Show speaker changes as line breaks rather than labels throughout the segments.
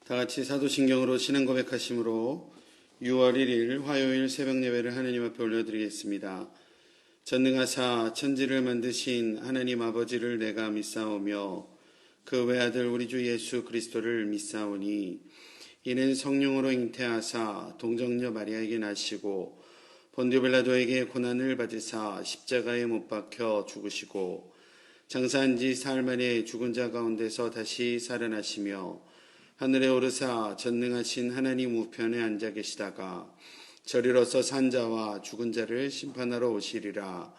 다 같이 사도신경으로 신앙 고백하심으로 6월 1일 화요일 새벽 예배를 하나님 앞에 올려드리겠습니다. 전능하사 천지를 만드신 하나님 아버지를 내가 믿사오며 그 외아들 우리 주 예수 그리스도를 믿사오니 이는 성령으로 잉태하사 동정녀 마리아에게 나시고 본디오 빌라도에게 고난을 받으사 십자가에 못 박혀 죽으시고 장사한 지 사흘 만에 죽은 자 가운데서 다시 살아나시며 하늘에 오르사 전능하신 하나님 우편에 앉아 계시다가 저리로서 산 자와 죽은 자를 심판하러 오시리라.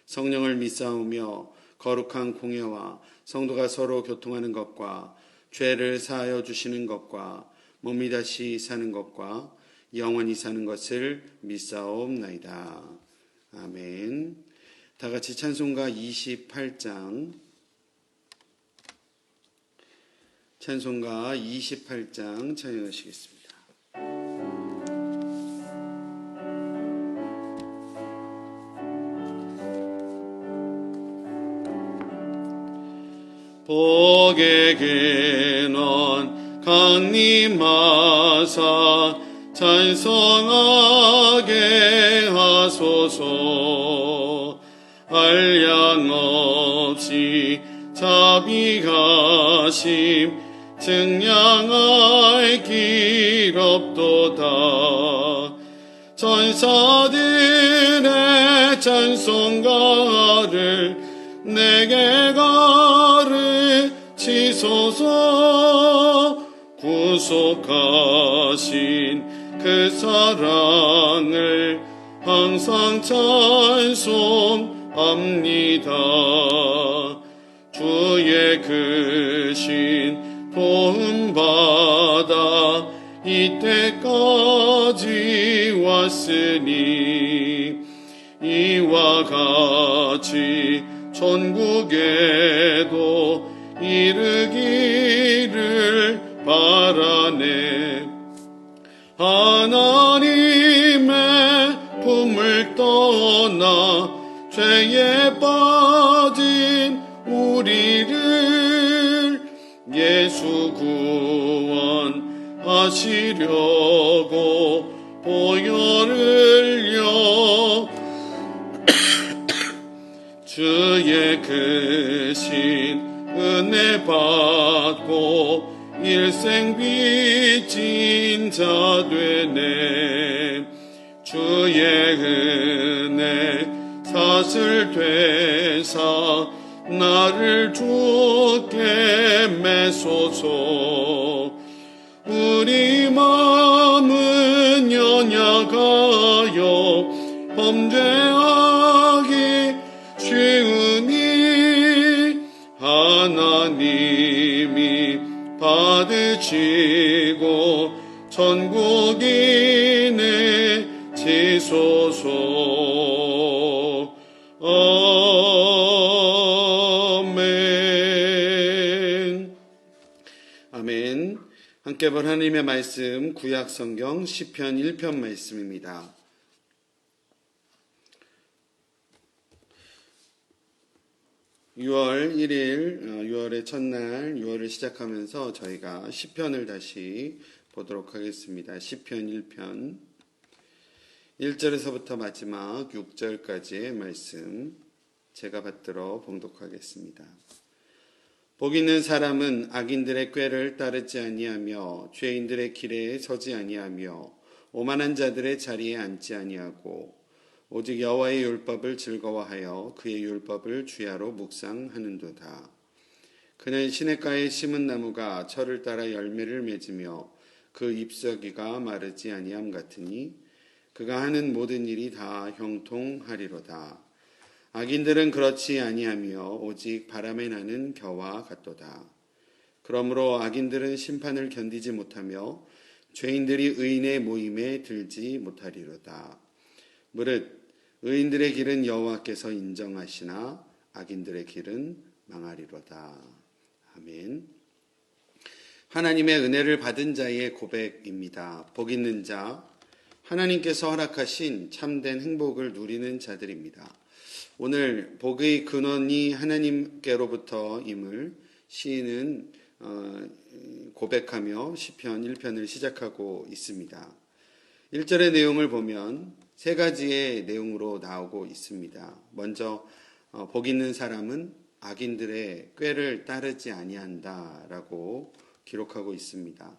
성령을 믿사오며 거룩한 공예와 성도가 서로 교통하는 것과 죄를 사하여 주시는 것과 몸이 다시 사는 것과 영원히 사는 것을 믿사옵나이다. 아멘. 다 같이 찬송가 28장 찬양하시겠습니다. 복의 근원 강림하사 찬송하게 하소서. 한량 없이 자비하심 증량할 길 없도다. 천사들의 찬송가를 내게 가르치소서. 구속하신 그 사랑을 항상 찬송합니다. 주의 크신 도움받아 이때까지 왔으니 이와 같이 천국에도 이르기를 바라네. 하나님의 품을 떠나 죄에 빠진 우리를 예수 구원하시려고 보혈을요 주의 크신 은혜 받고 일생 빚진 자 되네. 주의 은혜 사슬 되사 나를 주께 매소서. 우리 마음은 연약하여 범죄하기 쉬우니 하나님이 받으시고 천국인의 지소서. 아멘. 아멘. 함께 볼 하나님의 말씀 구약 성경 시편 1편 말씀입니다. (6월 1일) 6월의 첫날 6월을 시작하면서 저희가 시편을 다시 보도록 하겠습니다. 시편 1편 1절에서부터 마지막 6절까지의 말씀 제가 받들어 봉독하겠습니다. 복 있는 사람은 악인들의 꾀를 따르지 아니하며 죄인들의 길에 서지 아니하며 오만한 자들의 자리에 앉지 아니하고 오직 여호와의 율법을 즐거워하여 그의 율법을 주야로 묵상하는도다. 그는 시냇가에 심은 나무가 철을 따라 열매를 맺으며 그 잎사귀가 마르지 아니함 같으니 그가 하는 모든 일이 다 형통하리로다. 악인들은 그렇지 아니하며 오직 바람에 나는 겨와 같도다. 그러므로 악인들은 심판을 견디지 못하며 죄인들이 의인의 모임에 들지 못하리로다. 무릇 의인들의 길은 여호와께서 인정하시나 악인들의 길은 망하리로다. 아멘. 하나님의 은혜를 받은 자의 고백입니다. 복 있는 자, 하나님께서 허락하신 참된 행복을 누리는 자들입니다. 오늘 복의 근원이 하나님께로부터임을 시인은 고백하며 시편 1편을 시작하고 있습니다. 1절의 내용을 보면 세 가지의 내용으로 나오고 있습니다. 먼저 복 있는 사람은 악인들의 꾀를 따르지 아니한다라고 기록하고 있습니다.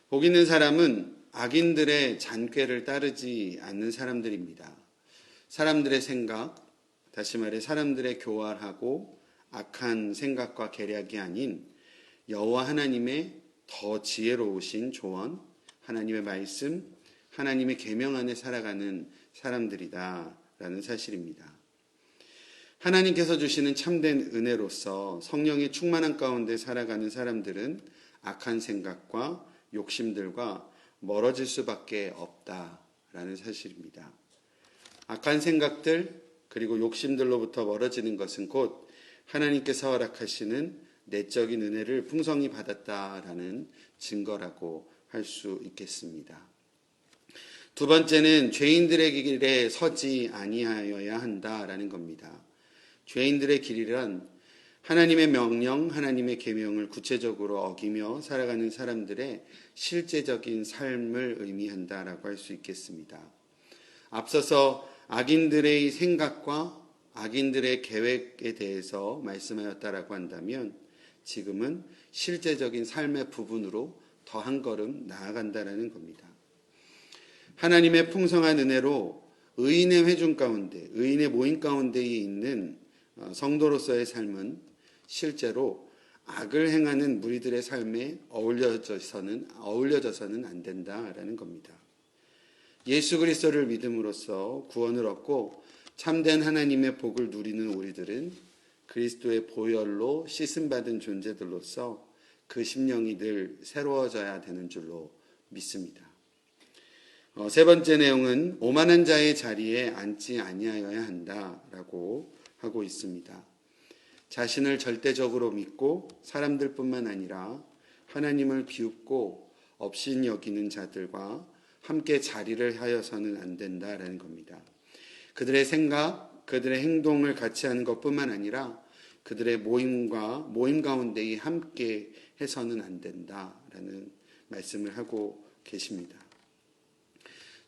복 있는 사람은 악인들의 잔꾀를 따르지 않는 사람들입니다. 사람들의 생각, 다시 말해 사람들의 교활하고 악한 생각과 계략이 아닌 여호와 하나님의 더 지혜로우신 조언, 하나님의 말씀, 하나님의 계명 안에 살아가는 사람들이다라는 사실입니다. 하나님께서 주시는 참된 은혜로서 성령의 충만한 가운데 살아가는 사람들은 악한 생각과 욕심들과 멀어질 수밖에 없다라는 사실입니다. 악한 생각들 그리고 욕심들로부터 멀어지는 것은 곧 하나님께서 허락하시는 내적인 은혜를 풍성히 받았다라는 증거라고 할 수 있겠습니다. 두 번째는 죄인들의 길에 서지 아니하여야 한다라는 겁니다. 죄인들의 길이란 하나님의 명령, 하나님의 계명을 구체적으로 어기며 살아가는 사람들의 실제적인 삶을 의미한다라고 할 수 있겠습니다. 앞서서 악인들의 생각과 악인들의 계획에 대해서 말씀하였다라고 한다면 지금은 실제적인 삶의 부분으로 더 한 걸음 나아간다라는 겁니다. 하나님의 풍성한 은혜로 의인의 회중 가운데, 의인의 모임 가운데에 있는 성도로서의 삶은 실제로 악을 행하는 무리들의 삶에 어울려져서는 안 된다라는 겁니다. 예수 그리스도를 믿음으로써 구원을 얻고 참된 하나님의 복을 누리는 우리들은 그리스도의 보혈로 씻음받은 존재들로서 그 심령이 늘 새로워져야 되는 줄로 믿습니다. 세 번째 내용은 오만한 자의 자리에 앉지 아니하여야 한다라고 하고 있습니다. 자신을 절대적으로 믿고 사람들뿐만 아니라 하나님을 비웃고 업신여기는 자들과 함께 자리를 하여서는 안 된다라는 겁니다. 그들의 생각, 그들의 행동을 같이 하는 것뿐만 아니라 그들의 모임 가운데에 함께 해서는 안 된다라는 말씀을 하고 계십니다.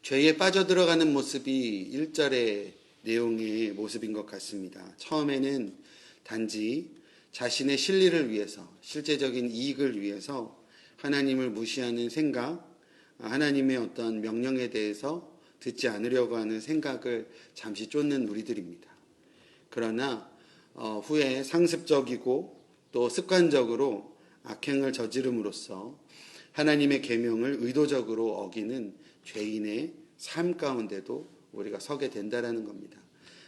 죄에 빠져들어가는 모습이 1절의 내용의 모습인 것 같습니다. 처음에는 단지 자신의 실리를 위해서, 실제적인 이익을 위해서 하나님을 무시하는 생각, 하나님의 어떤 명령에 대해서 듣지 않으려고 하는 생각을 잠시 쫓는 무리들입니다. 그러나 후에 상습적이고 또 습관적으로 악행을 저지름으로써 하나님의 계명을 의도적으로 어기는 죄인의 삶 가운데도 우리가 서게 된다라는 겁니다.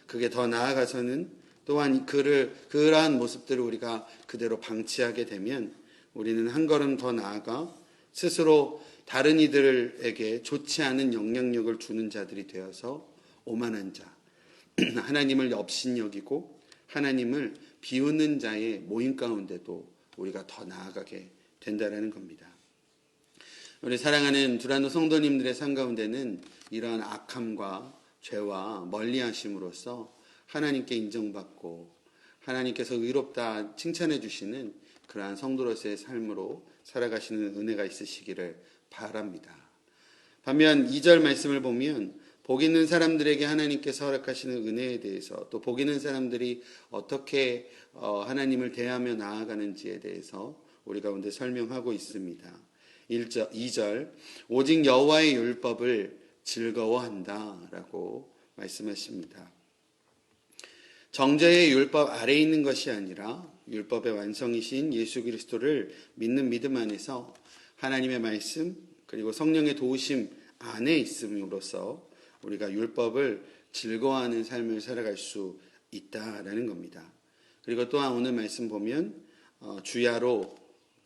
그게 더 나아가서는 또한 그러한 모습들을 우리가 그대로 방치하게 되면 우리는 한 걸음 더 나아가 스스로 다른 이들에게 좋지 않은 영향력을 주는 자들이 되어서 오만한 자, 하나님을 업신여기고 하나님을 비웃는 자의 모임 가운데도 우리가 더 나아가게 된다라는 겁니다. 우리 사랑하는 두란노 성도님들의 삶 가운데는 이러한 악함과 죄와 멀리하심으로써 하나님께 인정받고 하나님께서 의롭다 칭찬해 주시는 그러한 성도로서의 삶으로 살아가시는 은혜가 있으시기를 바랍니다. 반면 2절 말씀을 보면 복 있는 사람들에게 하나님께서 허락하시는 은혜에 대해서 또 복 있는 사람들이 어떻게 하나님을 대하며 나아가는지에 대해서 우리 가운데 설명하고 있습니다. 2절 오직 여호와의 율법을 즐거워한다라고 말씀하십니다. 정죄의 율법 아래에 있는 것이 아니라 율법의 완성이신 예수 그리스도를 믿는 믿음 안에서 하나님의 말씀 그리고 성령의 도우심 안에 있음으로써 우리가 율법을 즐거워하는 삶을 살아갈 수 있다라는 겁니다. 그리고 또한 오늘 말씀 보면 주야로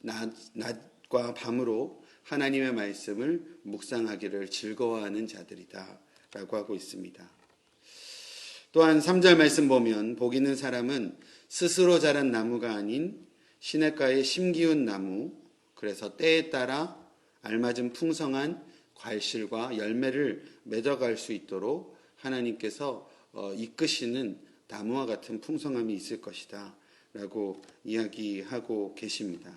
낮과 밤으로 하나님의 말씀을 묵상하기를 즐거워하는 자들이다 라고 하고 있습니다. 또한 3절 말씀 보면 복 있는 사람은 스스로 자란 나무가 아닌 시냇가의 심기운 나무, 그래서 때에 따라 알맞은 풍성한 과실과 열매를 맺어갈 수 있도록 하나님께서 이끄시는 나무와 같은 풍성함이 있을 것이다 라고 이야기하고 계십니다.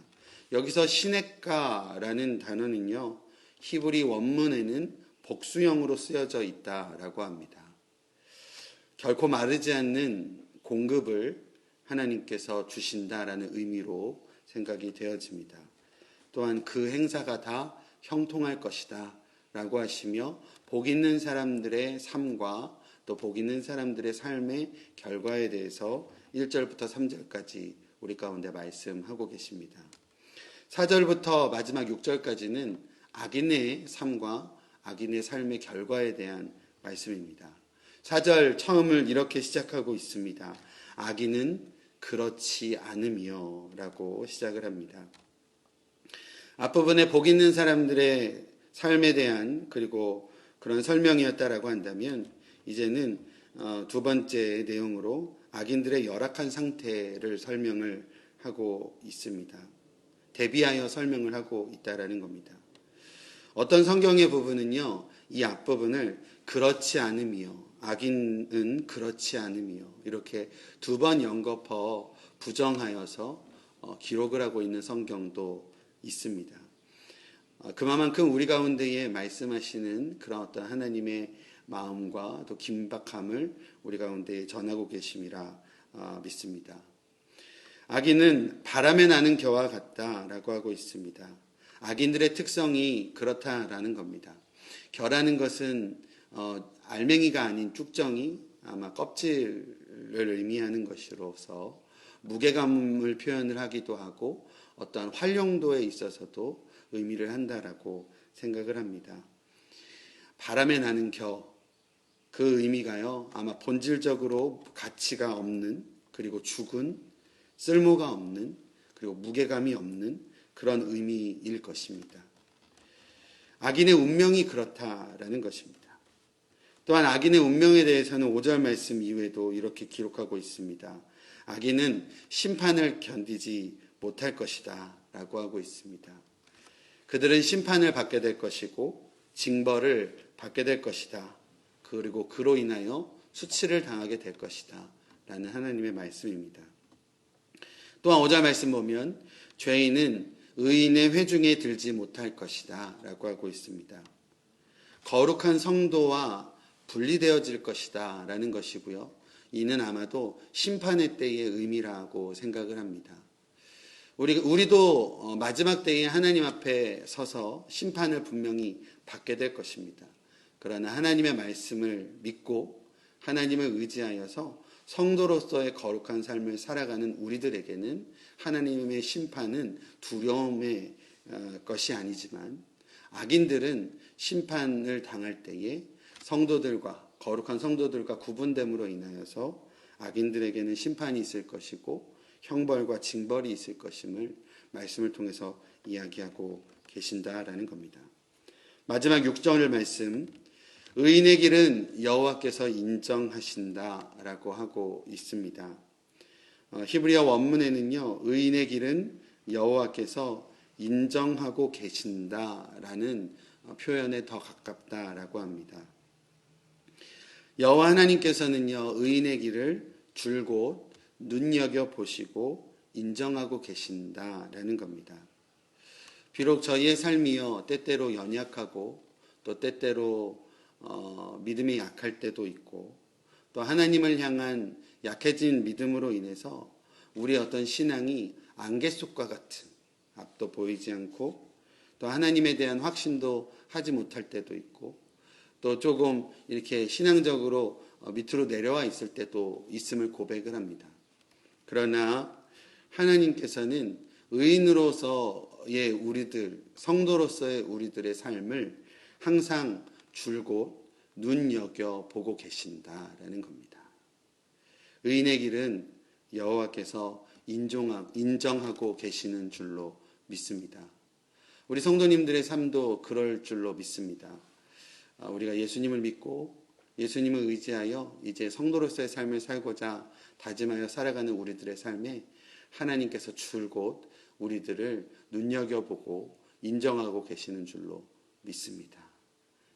여기서 시네카라는 단어는요, 히브리 원문에는 복수형으로 쓰여져 있다라고 합니다. 결코 마르지 않는 공급을 하나님께서 주신다라는 의미로 생각이 되어집니다. 또한 그 행사가 다 형통할 것이다 라고 하시며, 복 있는 사람들의 삶과 또 복 있는 사람들의 삶의 결과에 대해서 1절부터 3절까지 우리 가운데 말씀하고 계십니다. 4절부터 마지막 6절까지는 악인의 삶과 악인의 삶의 결과에 대한 말씀입니다. 4절 처음을 이렇게 시작하고 있습니다. 악인은 그렇지 않으며 라고 시작을 합니다. 앞부분에 복 있는 사람들의 삶에 대한 그리고 그런 설명이었다라고 한다면, 이제는 두 번째 내용으로 악인들의 열악한 상태를 설명을 하고 있습니다. 대비하여 설명을 하고 있다라는 겁니다. 어떤 성경의 부분은요, 이 앞부분을 그렇지 않으며, 악인은 그렇지 않으며 이렇게 두 번 연거푸 부정하여서 기록을 하고 있는 성경도 있습니다. 그만큼 우리 가운데에 말씀하시는 그런 어떤 하나님의 마음과 또 긴박함을 우리 가운데에 전하고 계심이라 믿습니다. 악인은 바람에 나는 겨와 같다라고 하고 있습니다. 악인들의 특성이 그렇다라는 겁니다. 겨라는 것은 알맹이가 아닌 쭉정이, 아마 껍질을 의미하는 것으로서 무게감을 표현을 하기도 하고 어떠한 활용도에 있어서도 의미를 한다라고 생각을 합니다. 바람에 나는 겨, 그 의미가요, 아마 본질적으로 가치가 없는, 그리고 죽은, 쓸모가 없는, 그리고 무게감이 없는 그런 의미일 것입니다. 악인의 운명이 그렇다라는 것입니다. 또한 악인의 운명에 대해서는 5절 말씀 이후에도 이렇게 기록하고 있습니다. 악인은 심판을 견디지 못할 것이다 라고 하고 있습니다. 그들은 심판을 받게 될 것이고 징벌을 받게 될 것이다. 그리고 그로 인하여 수치를 당하게 될 것이다 라는 하나님의 말씀입니다. 또한 5절 말씀 보면 죄인은 의인의 회중에 들지 못할 것이다 라고 하고 있습니다. 거룩한 성도와 분리되어질 것이다 라는 것이고요. 이는 아마도 심판의 때의 의미라고 생각을 합니다. 우리도 마지막 때에 하나님 앞에 서서 심판을 분명히 받게 될 것입니다. 그러나 하나님의 말씀을 믿고 하나님을 의지하여서 성도로서의 거룩한 삶을 살아가는 우리들에게는 하나님의 심판은 두려움의 것이 아니지만, 악인들은 심판을 당할 때에 성도들과 거룩한 성도들과 구분됨으로 인하여서 악인들에게는 심판이 있을 것이고 형벌과 징벌이 있을 것임을 말씀을 통해서 이야기하고 계신다라는 겁니다. 마지막 6절 말씀, 의인의 길은 여호와께서 인정하신다라고 하고 있습니다. 히브리어 원문에는요, 의인의 길은 여호와께서 인정하고 계신다라는 표현에 더 가깝다라고 합니다. 여호와 하나님께서는요, 의인의 길을 줄곧 눈여겨보시고 인정하고 계신다라는 겁니다. 비록 저희의 삶이요, 때때로 연약하고 또 때때로 믿음이 약할 때도 있고, 또 하나님을 향한 약해진 믿음으로 인해서 우리의 어떤 신앙이 안개 속과 같은, 앞도 보이지 않고 또 하나님에 대한 확신도 하지 못할 때도 있고, 또 조금 이렇게 신앙적으로 밑으로 내려와 있을 때도 있음을 고백을 합니다. 그러나 하나님께서는 의인으로서의 우리들, 성도로서의 우리들의 삶을 항상 줄곧 눈여겨보고 계신다라는 겁니다. 의인의 길은 여호와께서 인정하고 계시는 줄로 믿습니다. 우리 성도님들의 삶도 그럴 줄로 믿습니다. 우리가 예수님을 믿고 예수님을 의지하여 이제 성도로서의 삶을 살고자 다짐하여 살아가는 우리들의 삶에 하나님께서 줄곧 우리들을 눈여겨보고 인정하고 계시는 줄로 믿습니다.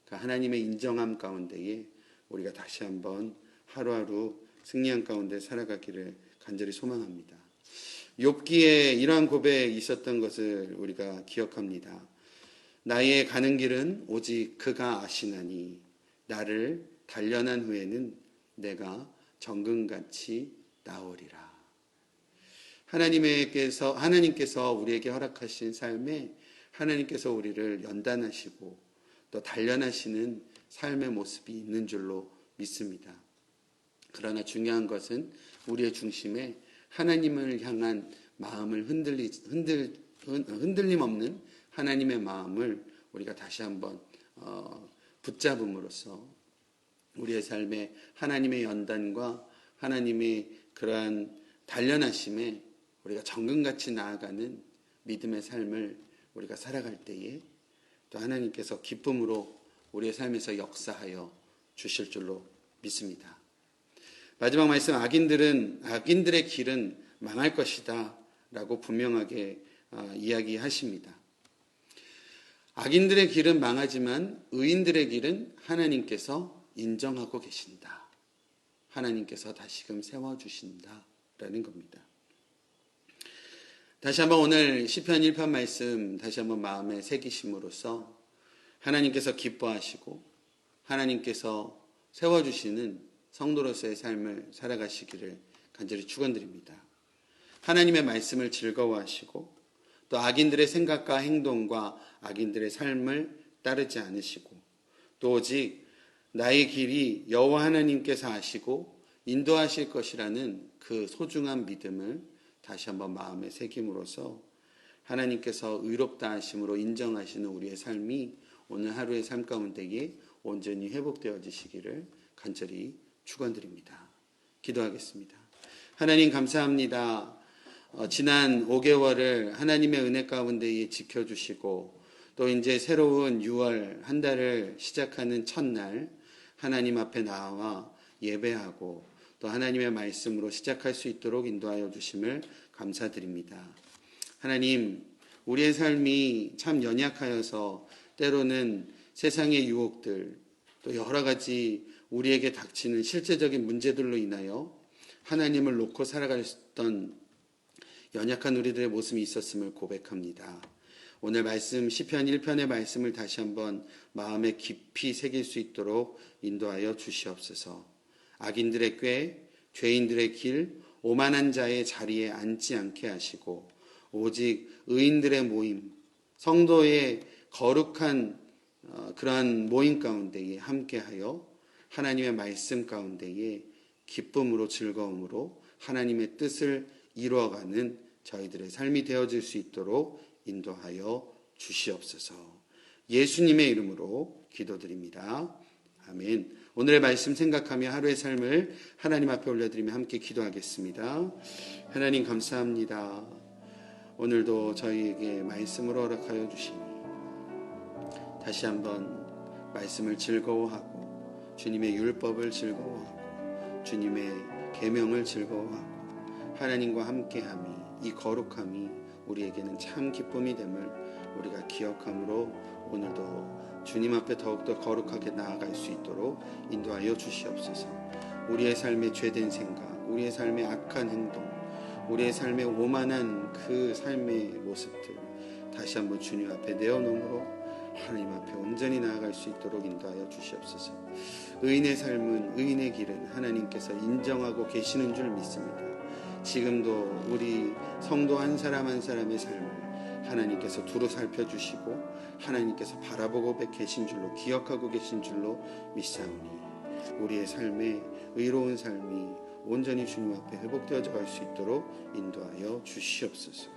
그 하나님의 인정함 가운데에 우리가 다시 한번 하루하루 승리한 가운데 살아가기를 간절히 소망합니다. 욥기에 이러한 고백이 있었던 것을 우리가 기억합니다. 나의 가는 길은 오직 그가 아시나니 나를 단련한 후에는 내가 정금같이 나오리라. 하나님께서 우리에게 허락하신 삶에 하나님께서 우리를 연단하시고 또 단련하시는 삶의 모습이 있는 줄로 믿습니다. 그러나 중요한 것은 우리의 중심에 하나님을 향한 마음을 흔들림 없는 하나님의 마음을 우리가 다시 한번 붙잡음으로써 우리의 삶에 하나님의 연단과 하나님의 그러한 단련하심에 우리가 정금같이 나아가는 믿음의 삶을 우리가 살아갈 때에 또 하나님께서 기쁨으로 우리의 삶에서 역사하여 주실 줄로 믿습니다. 마지막 말씀, 악인들의 길은 망할 것이다 라고 분명하게 이야기하십니다. 악인들의 길은 망하지만 의인들의 길은 하나님께서 인정하고 계신다. 하나님께서 다시금 세워주신다 라는 겁니다. 다시 한번 오늘 시편 1편 말씀 다시 한번 마음에 새기심으로써 하나님께서 기뻐하시고 하나님께서 세워주시는 성도로서의 삶을 살아가시기를 간절히 축원드립니다. 하나님의 말씀을 즐거워하시고 또 악인들의 생각과 행동과 악인들의 삶을 따르지 않으시고 또 오직 나의 길이 여호와 하나님께서 아시고 인도하실 것이라는 그 소중한 믿음을 다시 한번 마음에 새김으로써 하나님께서 의롭다 하심으로 인정하시는 우리의 삶이 오늘 하루의 삶 가운데에 온전히 회복되어지시기를 간절히 축원드립니다. 기도하겠습니다. 하나님 감사합니다. 지난 5개월을 하나님의 은혜 가운데에 지켜주시고 또 이제 새로운 6월 한 달을 시작하는 첫날 하나님 앞에 나와 예배하고 또 하나님의 말씀으로 시작할 수 있도록 인도하여 주심을 감사드립니다. 하나님, 우리의 삶이 참 연약하여서 때로는 세상의 유혹들 또 여러 가지 우리에게 닥치는 실제적인 문제들로 인하여 하나님을 놓고 살아갔던 연약한 우리들의 모습이 있었음을 고백합니다. 오늘 말씀 시편 1편의 말씀을 다시 한번 마음에 깊이 새길 수 있도록 인도하여 주시옵소서. 악인들의 꾀, 죄인들의 길, 오만한 자의 자리에 앉지 않게 하시고 오직 의인들의 모임, 성도의 거룩한 그러한 모임 가운데에 함께하여 하나님의 말씀 가운데에 기쁨으로 즐거움으로 하나님의 뜻을 이루어가는 저희들의 삶이 되어질 수 있도록 인도하여 주시옵소서. 예수님의 이름으로 기도드립니다. 아멘. 오늘의 말씀 생각하며 하루의 삶을 하나님 앞에 올려드리며 함께 기도하겠습니다. 하나님 감사합니다. 오늘도 저희에게 말씀으로 허락하여 주시니 다시 한번 말씀을 즐거워하고 주님의 율법을 즐거워하고 주님의 계명을 즐거워하고 하나님과 함께함이 이 거룩함이 우리에게는 참 기쁨이 됨을 우리가 기억함으로 오늘도 주님 앞에 더욱더 거룩하게 나아갈 수 있도록 인도하여 주시옵소서. 우리의 삶의 죄된 생각, 우리의 삶의 악한 행동, 우리의 삶의 오만한 그 삶의 모습들 다시 한번 주님 앞에 내어놓음으로 하나님 앞에 온전히 나아갈 수 있도록 인도하여 주시옵소서. 의인의 삶은, 의인의 길은 하나님께서 인정하고 계시는 줄 믿습니다. 지금도 우리 성도 한 사람 한 사람의 삶을 하나님께서 두루 살펴주시고 하나님께서 바라보고 계신 줄로, 기억하고 계신 줄로 믿사오니 우리의 삶에 의로운 삶이 온전히 주님 앞에 회복되어져 갈 수 있도록 인도하여 주시옵소서.